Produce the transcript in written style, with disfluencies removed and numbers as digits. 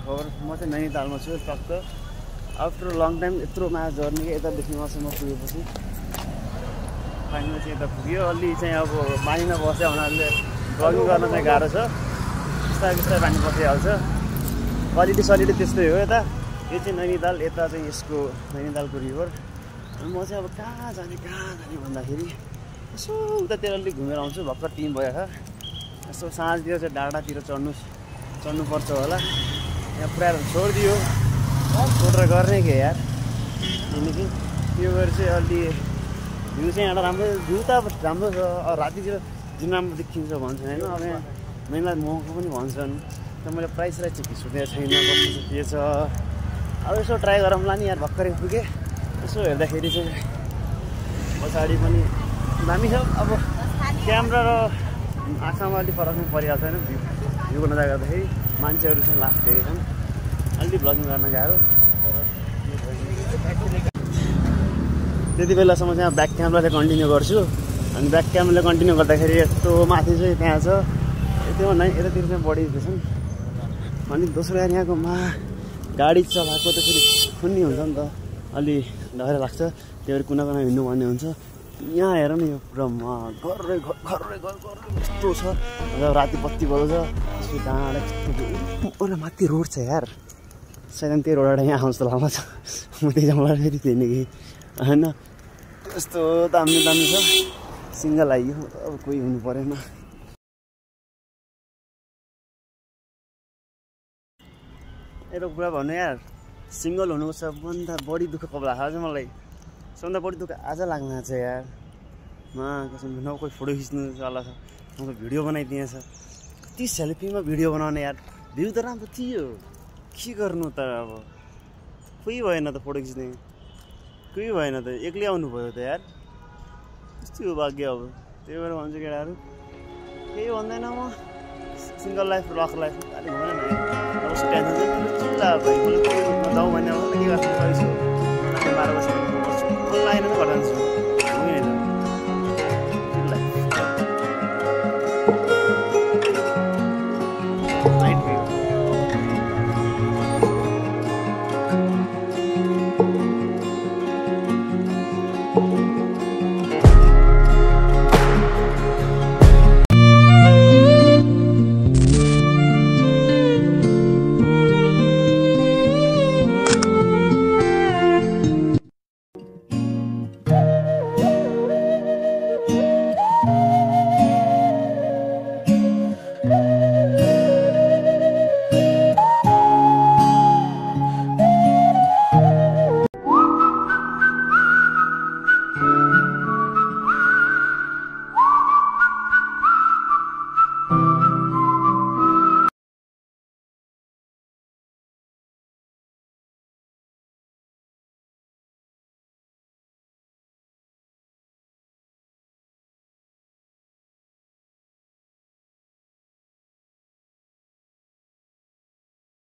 खबर म चाहिँ नैनीतालमा छु टक्क आफ्टर लङ टाइम यत्रो माया जर्नी यतादेखि वहाँसम्म पुगेपछि फाइनल चाहिँ यता पुग्यो। अलि चाहिँ अब पानीमा बस्यो हुनाले ब्लगिङ गर्न चाहिँ गाह्रो छ, बिस्तारै बिस्तारै पानी पसिहाल्छ। क्वालिटी सलिटी त्यस्तै हो। यता यो चाहिँ नैनीताल, यता चाहिँ यसको नैनीतालको रिभर। अनि म चाहिँ अब कहाँ जाने भन्दाखेरि यसो उतातिर अलिक घुमेर आउँछु। भर्खर टिम भयो छ, यसो साँझतिर चाहिँ डाँडातिर चढ्नुपर्छ होला। यहाँ पुऱ्याएर छोडिदियो, छोडेर गर्ने के यार। किनकि यो गरेर चाहिँ अलि भ्यू चाहिँ एउटा राम्रो, भ्यू त अब राम्रो छ। रातितिर जुन राम्रो देखिन्छ भन्छ होइन। अब यहाँ नैनीताल महँगो पनि भन्छन्, तर मैले प्राइस चाहिँ सोधेको छैन कस्तो के छ। अब यसो ट्राई गरौँला नि यार। भर्खरै पुगेँ, यसो हेर्दाखेरि चाहिँ पछाडि पनि दामी छ। अब क्यामेरा र आँखामा अलिक फरक पनि परिहाल्छ होइन। भ्यूको नजर गर्दाखेरि मान्छेहरू चाहिँ लास्ट धेरै छन्, अलिक भ्लगिङ गर्न गाह्रो। त्यति बेलासम्म चाहिँ ब्याक क्यामेरा चाहिँ कन्टिन्यू गर्छु। अनि ब्याक क्यामेराले कन्टिन्यू गर्दाखेरि यस्तो माथि चाहिँ त्यहाँ छ, त्यो यतातिर चाहिँ बढी छन्। अनि दोस्रो यार यहाँको गाडी चलाएको त फेरि खुन्नी हुन्छ नि त, अलि डर लाग्छ। त्यो भएर कुना हिँड्नुपर्ने हुन्छ। यहाँ हेर न, यो पुरा घरै कस्तो छ। राति बत्ती बल्छ, त्यसको डाँडा कस्तो माथि रोड छ यार। सायद त्यो रोडबाट यहाँ आउँछ लामा छ, म त्यही जाउँला फेरि त्यही नै होइन। यस्तो दामी छ। सिङ्गल आइयो, अब कोही हुनु परेन। एउटा कुरा भन्नु यार, सिङ्गल हुनुको सबभन्दा बढी दुःख कब लाग्छ चाहिँ मलाई। सबभन्दा बढी दुःख आज लाग्न छ यार। कसम न कोही फोटो खिच्नु चला छ, न कोही भिडियो बनाइदिएछ। कति सेल्फीमा भिडियो बनाउने यार। भ्यू त राम्रो थियो, के गर्नु त। अब कोही भएन त फोटो खिच्ने, कोही भएन त। एक्लै आउनु भयो त यार। त्यस्तो हो भाग्य। अब त्यही भएर भन्छु केटाहरू, केही भन्दैन म। सिङ्गल लाइफ, रक लाइफ अलिक हुँदैन न। अब टेन्सन चाहिँ चिन्ता भयो, मैले जाउँ भने अब के गर्छु, 12 वर्ष गर्छु अनलाइन नै गर्छु।